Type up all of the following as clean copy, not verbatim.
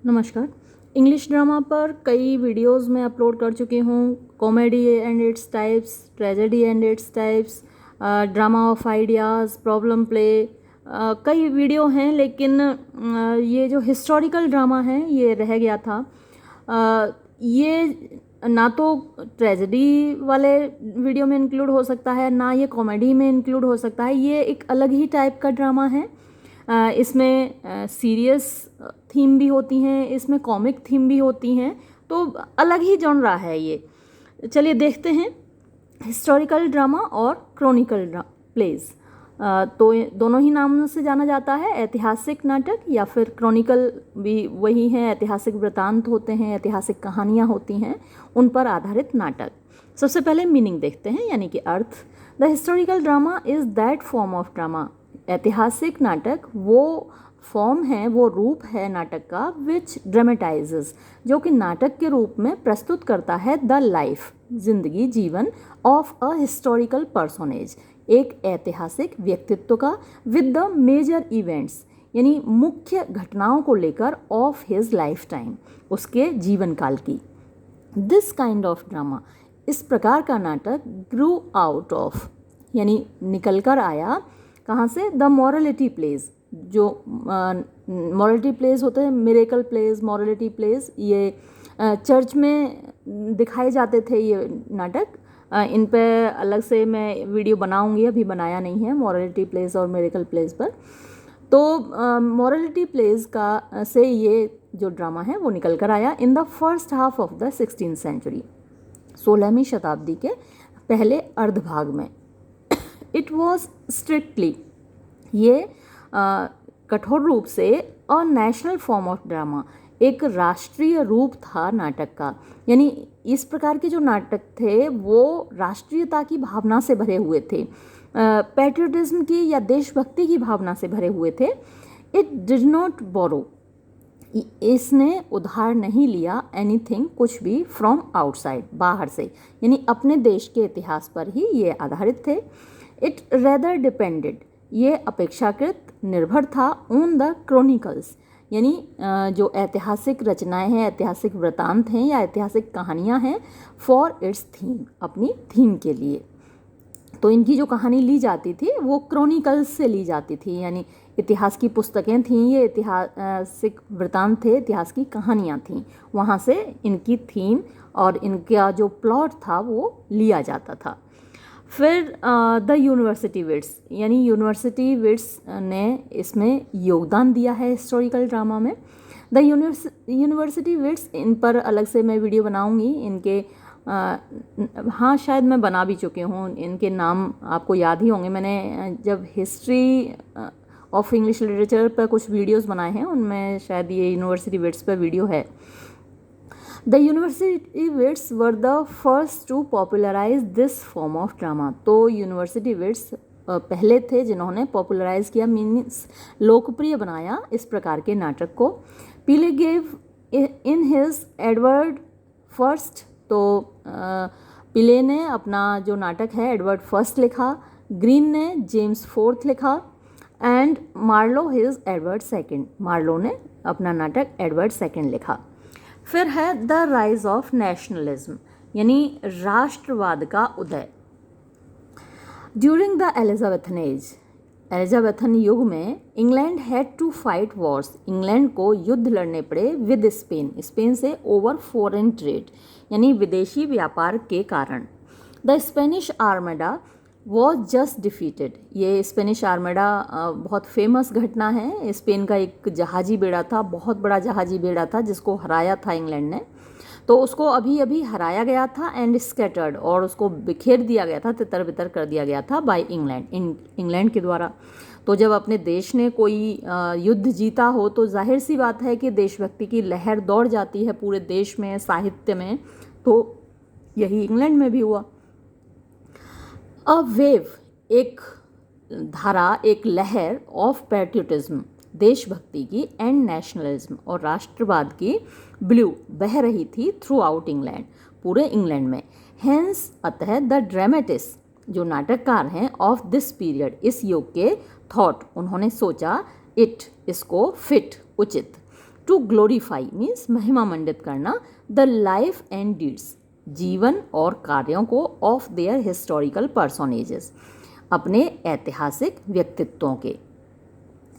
नमस्कार। English drama पर कई वीडियोस मैं अपलोड कर चुकी हूँ। Comedy and its types, tragedy and its types, drama of ideas, problem play, कई वीडियो हैं। लेकिन ये जो हिस्टोरिकल ड्रामा है ये रह गया था। ये ना तो ट्रेजेडी वाले वीडियो में इंक्लूड हो सकता है, ना ये कॉमेडी में इंक्लूड हो सकता है। ये एक अलग ही टाइप का ड्रामा है। इसमें सीरियस थीम भी होती हैं, इसमें कॉमिक थीम भी होती हैं, तो अलग ही जॉनरा है ये। चलिए देखते हैं हिस्टोरिकल ड्रामा और क्रॉनिकल प्लेज। तो दोनों ही नामों से जाना जाता है, ऐतिहासिक नाटक या फिर क्रॉनिकल भी वही हैं। ऐतिहासिक वृतांत होते हैं, ऐतिहासिक कहानियाँ होती हैं, उन पर आधारित नाटक। सबसे पहले मीनिंग देखते हैं, यानी कि अर्थ। The historical drama is that form of drama. ऐतिहासिक नाटक वो फॉर्म है, वो रूप है नाटक का, विच ड्रामेटाइजेस, जो कि नाटक के रूप में प्रस्तुत करता है द लाइफ, जिंदगी, जीवन, ऑफ अ हिस्टोरिकल पर्सोनेज, एक ऐतिहासिक व्यक्तित्व का, विद द मेजर इवेंट्स, यानी मुख्य घटनाओं को लेकर, ऑफ हिज लाइफ टाइम, उसके जीवन काल की। दिस काइंड ऑफ ड्रामा, इस प्रकार का नाटक, ग्रू आउट ऑफ, यानी निकल कर आया, कहाँ से? The morality plays. जो मॉरलिटी प्लेज होते हैं, मिरेकल प्लेज, मॉरलिटी प्लेज, ये चर्च में दिखाए जाते थे ये नाटक। इन पे अलग से मैं वीडियो बनाऊंगी, अभी बनाया नहीं है, मॉरलिटी प्लेज और मिरेकल प्लेज पर। तो मॉरलिटी प्लेज का से ये जो ड्रामा है वो निकल कर आया in the first half of the 16th century, 16वीं शताब्दी के पहले अर्धभाग में। इट वॉज स्ट्रिक्टली, ये कठोर रूप से, a national form of drama, एक राष्ट्रीय रूप था नाटक का। यानी इस प्रकार के जो नाटक थे वो राष्ट्रीयता की भावना से भरे हुए थे, पैट्रियटिज्म की या देशभक्ति की भावना से भरे हुए थे। इट डिड नॉट बोरो, इसने उधार नहीं लिया एनीथिंग, कुछ भी, फ्रॉम आउटसाइड, बाहर से, यानी अपने देश के इतिहास पर ही ये आधारित थे। इट रेदर डिपेंडेड, ये अपेक्षाकृत निर्भर था, ऑन द क्रॉनिकल्स, यानी जो ऐतिहासिक रचनाएं हैं, ऐतिहासिक वृतांत हैं या ऐतिहासिक कहानियां हैं, फॉर इट्स थीम, अपनी थीम के लिए। तो इनकी जो कहानी ली जाती थी वो क्रॉनिकल्स से ली जाती थी, यानी इतिहास की पुस्तकें थीं, ये ऐतिहासिक वृतांत थे, इतिहास की कहानियाँ थीं, वहाँ से इनकी थीम और इनका जो प्लॉट था वो लिया जाता था। फिर द यूनिवर्सिटी विट्स, यानी यूनिवर्सिटी विट्स ने इसमें योगदान दिया है हिस्टोरिकल ड्रामा में। द यूनिवर्सिटी विट्स, इन पर अलग से मैं वीडियो बनाऊंगी। इनके हाँ, शायद मैं बना भी चुकी हूँ, इनके नाम आपको याद ही होंगे। मैंने जब हिस्ट्री ऑफ इंग्लिश लिटरेचर पर कुछ वीडियोस बनाए हैं, उनमें शायद ये यूनिवर्सिटी विट्स पर वीडियो है। The university wits were the first to popularize this form of drama. तो यूनिवर्सिटी विट्स पहले थे जिन्होंने पॉपुलराइज किया, मीन्स लोकप्रिय बनाया इस प्रकार के नाटक को। Peele gave in his Edward first, तो पिले ने अपना जो नाटक है एडवर्ड फर्स्ट लिखा, ग्रीन ने जेम्स फोर्थ लिखा, and Marlowe his Edward second, Marlowe ने अपना नाटक एडवर्ड सेकंड लिखा। फिर है द राइज ऑफ नेशनलिज्म, यानी राष्ट्रवाद का उदय। During the Elizabethan age, Elizabethan युग में, England had to fight wars, England को युद्ध लड़ने पड़े, विद स्पेन, स्पेन से, ओवर फॉरेन ट्रेड, यानी विदेशी व्यापार के कारण। The Spanish armada was just defeated, ये स्पेनिश आर्मेडा बहुत फेमस घटना है। स्पेन का एक जहाजी बेड़ा था, बहुत बड़ा जहाजी बेड़ा था, जिसको हराया था इंग्लैंड ने। तो उसको अभी अभी हराया गया था, एंड स्कैटर्ड, और उसको बिखेर दिया गया था, तितर बितर कर दिया गया था बाय इंग्लैंड, इंग्लैंड के द्वारा। तो जब अपने देश ने कोई युद्ध जीता हो तो जाहिर सी बात है कि देशभक्ति की लहर दौड़ जाती है पूरे देश में, साहित्य में। तो यही इंग्लैंड में भी हुआ। अ वेव, एक धारा, एक लहर, ऑफ पैट्रियटिज्म, देशभक्ति की, एंड नेशनलिज्म, और राष्ट्रवाद की, ब्लू, बह रही थी, थ्रू आउट इंग्लैंड, पूरे इंग्लैंड में। हेंस, अतः, द ड्रामेटिस्ट, जो नाटककार हैं, ऑफ दिस पीरियड, इस युग के, थॉट, उन्होंने सोचा, इट, इसको, फिट, उचित, टू ग्लोरीफाई मीन्स महिमा मंडित करना, द लाइफ एंड डीड्स जीवन और कार्यों को, ऑफ देयर हिस्टोरिकल पर्सोनेजेस अपने ऐतिहासिक व्यक्तित्वों के।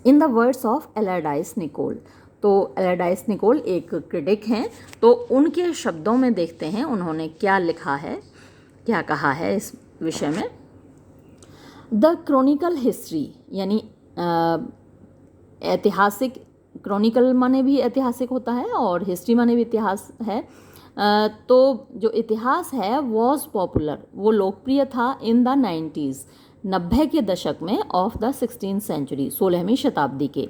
In the words of Allardyce Nicoll, तो एलाडाइस निकोल एक क्रिटिक हैं, तो उनके शब्दों में देखते हैं उन्होंने क्या लिखा है, क्या कहा है इस विषय में। द क्रॉनिकल हिस्ट्री यानी ऐतिहासिक, क्रॉनिकल माने भी ऐतिहासिक होता है और हिस्ट्री माने भी इतिहास है। तो जो इतिहास है वॉज पॉपुलर, वो लोकप्रिय था इन द 90s 90 के दशक में, ऑफ द 16th सेंचुरी 16वीं शताब्दी के।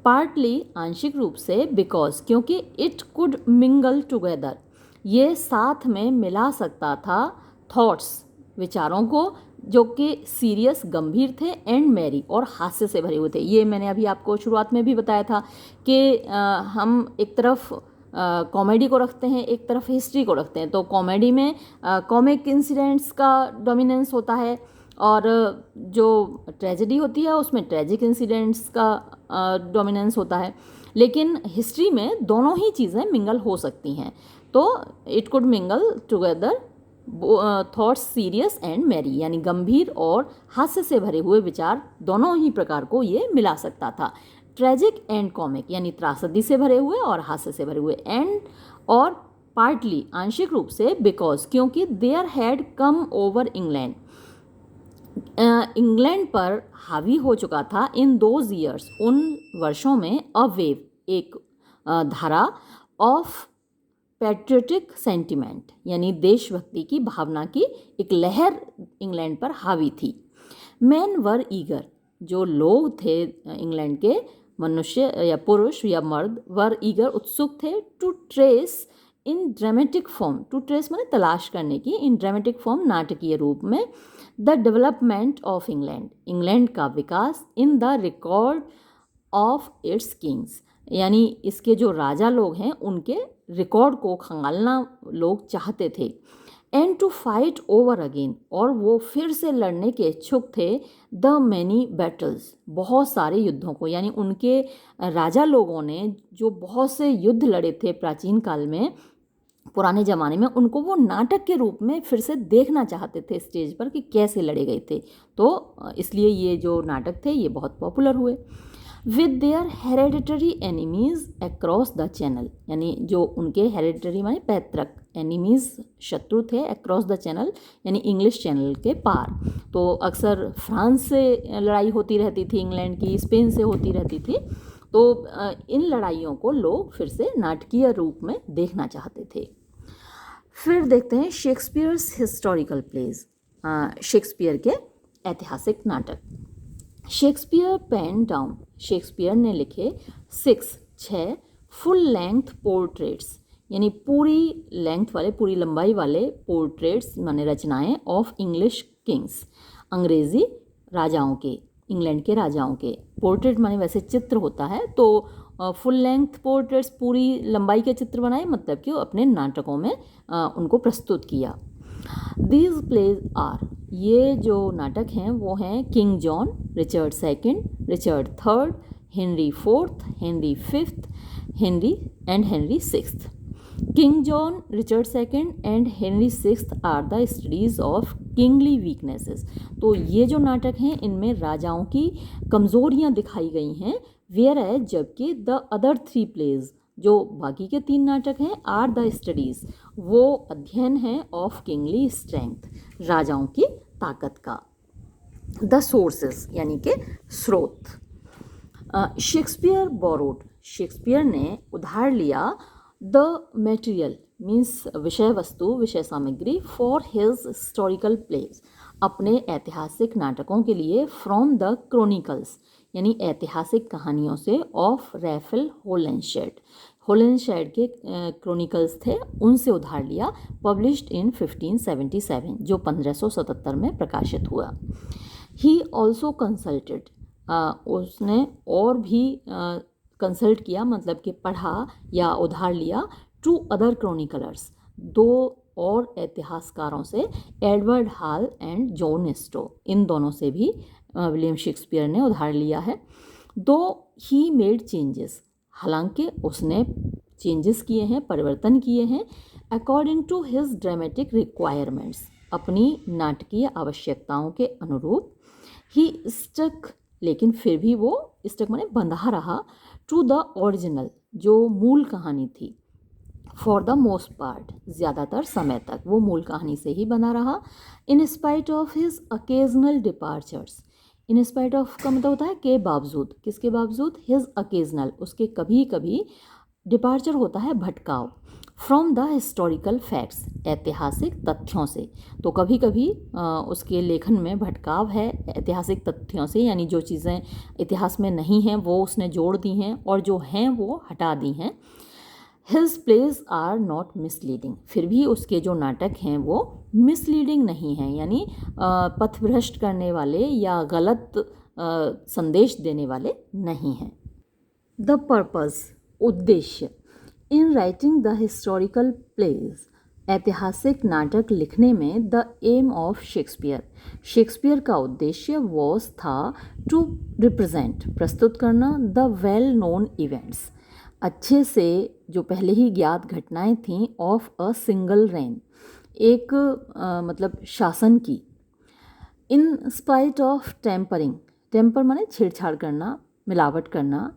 पार्टली आंशिक रूप से, बिकॉज क्योंकि इट कुड मिंगल टुगेदर ये साथ में मिला सकता था, थॉट्स विचारों को जो कि सीरियस गंभीर थे, एंड मैरी और हास्य से भरे हुए थे। ये मैंने अभी आपको शुरुआत में भी बताया था कि हम एक तरफ कॉमेडी को रखते हैं, एक तरफ हिस्ट्री को रखते हैं। तो कॉमेडी में कॉमिक इंसिडेंट्स का डोमिनेंस होता है और जो ट्रेजेडी होती है उसमें ट्रेजिक इंसिडेंट्स का डोमिनेंस होता है। लेकिन हिस्ट्री में दोनों ही चीज़ें मिंगल हो सकती हैं। तो it could mingle together thoughts serious and merry यानी गंभीर और हास्य से भरे हुए विचार, दोनों ही प्रकार को ये मिला सकता था। ट्रेजिक एंड कॉमिक यानी त्रासदी से भरे हुए और हास्य से भरे हुए, एंड और पार्टली आंशिक रूप से, बिकॉज क्योंकि there had come over England England पर हावी हो चुका था, इन दोज ईयर्स उन वर्षों में, अ वेव एक धारा, ऑफ पैट्रियोटिक सेंटिमेंट यानी देशभक्ति की भावना की एक लहर इंग्लैंड पर हावी थी। मैन वर ईगर जो लोग थे इंग्लैंड के, मनुष्य या पुरुष या मर्द, वर ईगर उत्सुक थे, to trace in dramatic form, to trace माने तलाश करने की, इन ड्रामेटिक फॉर्म नाटकीय रूप में, the development of England England का विकास, in the record of its kings यानी इसके जो राजा लोग हैं उनके रिकॉर्ड को खंगालना लोग चाहते थे, and to fight over again और वो फिर से लड़ने के इच्छुक थे, द मैनी बैटल्स बहुत सारे युद्धों को, यानी उनके राजा लोगों ने जो बहुत से युद्ध लड़े थे प्राचीन काल में, पुराने ज़माने में, उनको वो नाटक के रूप में फिर से देखना चाहते थे स्टेज पर कि कैसे लड़े गए थे। तो इसलिए ये जो नाटक थे ये बहुत पॉपुलर हुए। With their hereditary enemies across the channel यानी जो उनके हेरेडिटरी माने पैतृक एनिमीज़ शत्रु थे, अक्रॉस द चैनल यानी इंग्लिश चैनल के पार। तो अक्सर फ्रांस से लड़ाई होती रहती थी इंग्लैंड की, स्पेन से होती रहती थी। तो इन लड़ाइयों को लोग फिर से नाटकीय रूप में देखना चाहते थे। फिर देखते हैं शेक्सपियर्स हिस्टोरिकल प्लेज, शेक्सपियर के ऐतिहासिक नाटक। शेक्सपियर पेन डाउन शेक्सपियर ने लिखे 6 फुल लेंथ पोर्ट्रेट्स यानी पूरी लेंथ वाले, पूरी लंबाई वाले पोर्ट्रेट्स माने रचनाएं, ऑफ इंग्लिश किंग्स अंग्रेजी राजाओं के, इंग्लैंड के राजाओं के। पोर्ट्रेट माने वैसे चित्र होता है, तो फुल लेंथ पोर्ट्रेट्स पूरी लंबाई के चित्र बनाए, मतलब कि अपने नाटकों में उनको प्रस्तुत किया। दीज प्लेज आर ये जो नाटक हैं वो हैं King John, Richard second, Richard third, Henry fourth, Henry fifth, Henry sixth. King John, Richard second and Henry sixth are the studies of kingly weaknesses. तो ये जो नाटक हैं इनमें राजाओं की कमज़ोरियाँ दिखाई गई हैं, वेयर है, जबकि द अदर 3 प्लेज जो बाकी के 3 नाटक हैं, आर द स्टडीज़ वो अध्ययन है, ऑफ किंगली स्ट्रेंथ राजाओं की ताकत का। द सोर्सेस यानी कि स्रोत। शेक्सपियर बोरोड शेक्सपियर ने उधार लिया, द मटेरियल मीन्स विषय वस्तु, विषय सामग्री, फॉर हिज हिस्टोरिकल प्लेज अपने ऐतिहासिक नाटकों के लिए, फ्रॉम द क्रॉनिकल्स यानी ऐतिहासिक कहानियों से, ऑफ रैफल होलेंशेड होलेंशेड के क्रॉनिकल्स थे उनसे उधार लिया, पब्लिश्ड इन 1577 जो 1577 में प्रकाशित हुआ। ही ऑल्सो कंसल्टेड उसने और भी कंसल्ट किया मतलब कि पढ़ा या उधार लिया, टू अदर क्रॉनिकलर्स 2 और ऐतिहासकारों से, एडवर्ड हॉल एंड जॉन स्टो इन दोनों से भी विलियम शेक्सपियर ने उधार लिया है। दो ही मेड चेंजेस हालांकि उसने चेंजेस किए हैं, परिवर्तन किए हैं according to his dramatic requirements, अपनी नाटकीय आवश्यकताओं के अनुरूप। ही स्टक, लेकिन फिर भी वो स्टक माने बंधा रहा, टू द ओरिजिनल, जो मूल कहानी थी। फॉर द मोस्ट पार्ट, ज़्यादातर समय तक वो मूल कहानी से ही बना रहा। In spite of his occasional departures, in spite of का मतलब होता है के बावजूद, किसके बावजूद, हिज अकेजनल, उसके कभी कभी, डिपार्चर होता है भटकाव, फ्रॉम द हिस्टोरिकल फैक्ट्स, ऐतिहासिक तथ्यों से। तो कभी कभी उसके लेखन में भटकाव है ऐतिहासिक तथ्यों से, यानी जो चीज़ें इतिहास में नहीं हैं वो उसने जोड़ दी हैं और जो हैं वो हटा दी हैं। His plays are not misleading, फिर भी उसके जो नाटक हैं वो मिसलीडिंग नहीं हैं, यानी पथभ्रष्ट करने वाले या गलत संदेश देने वाले नहीं हैं। द पर्पस, उद्देश्य, in writing the historical plays, ऐतिहासिक नाटक लिखने में, the aim of Shakespeare, Shakespeare का उद्देश्य वॉज था टू रिप्रेजेंट, प्रस्तुत करना, द वेल नोन इवेंट्स, अच्छे से जो पहले ही ज्ञात घटनाएं थीं, ऑफ अ सिंगल रेन, एक मतलब शासन की, in spite of tempering, temper माने छेड़छाड़ करना, मिलावट करना,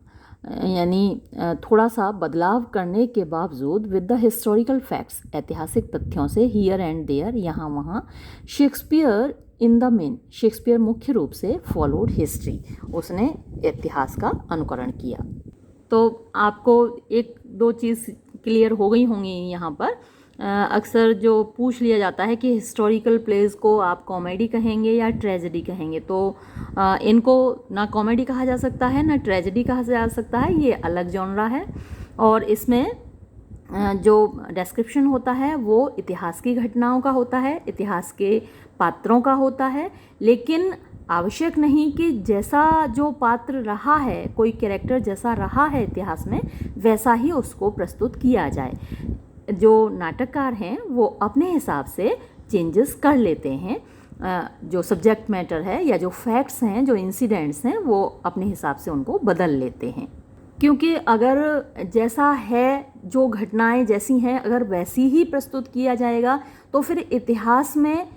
यानी थोड़ा सा बदलाव करने के बावजूद, विद द हिस्टोरिकल फैक्ट्स, ऐतिहासिक तथ्यों से, हियर एंड देयर, यहाँ वहाँ, Shakespeare in the main, Shakespeare मुख्य रूप से फॉलोड हिस्ट्री, उसने इतिहास का अनुकरण किया। तो आपको एक दो चीज़ क्लियर हो गई होंगी यहाँ पर। अक्सर जो पूछ लिया जाता है कि हिस्टोरिकल प्लेस को आप कॉमेडी कहेंगे या ट्रेजेडी कहेंगे, तो इनको ना कॉमेडी कहा जा सकता है ना ट्रेजेडी कहा जा सकता है, ये अलग जॉनरा है। और इसमें जो डिस्क्रिप्शन होता है वो इतिहास की घटनाओं का होता है, इतिहास के पात्रों का होता है, लेकिन आवश्यक नहीं कि जैसा जो पात्र रहा है, कोई कैरेक्टर जैसा रहा है इतिहास में, वैसा ही उसको प्रस्तुत किया जाए। जो नाटककार हैं वो अपने हिसाब से चेंजेस कर लेते हैं, जो सब्जेक्ट मैटर है या जो फैक्ट्स हैं, जो इंसिडेंट्स हैं, वो अपने हिसाब से उनको बदल लेते हैं। क्योंकि अगर जैसा है, जो घटनाएं जैसी हैं, अगर वैसी ही प्रस्तुत किया जाएगा तो फिर इतिहास में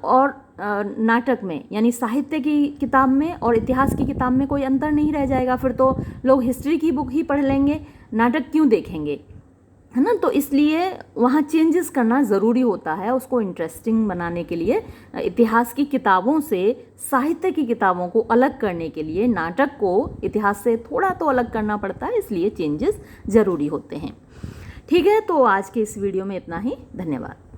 और नाटक में, यानी साहित्य की किताब में और इतिहास की किताब में कोई अंतर नहीं रह जाएगा। फिर तो लोग हिस्ट्री की बुक ही पढ़ लेंगे, नाटक क्यों देखेंगे, है ना। तो इसलिए वहाँ चेंजेस करना ज़रूरी होता है, उसको इंटरेस्टिंग बनाने के लिए। इतिहास की किताबों से साहित्य की किताबों को अलग करने के लिए नाटक को इतिहास से थोड़ा तो अलग करना पड़ता है, इसलिए चेंजेस ज़रूरी होते हैं। ठीक है, तो आज के इस वीडियो में इतना ही। धन्यवाद।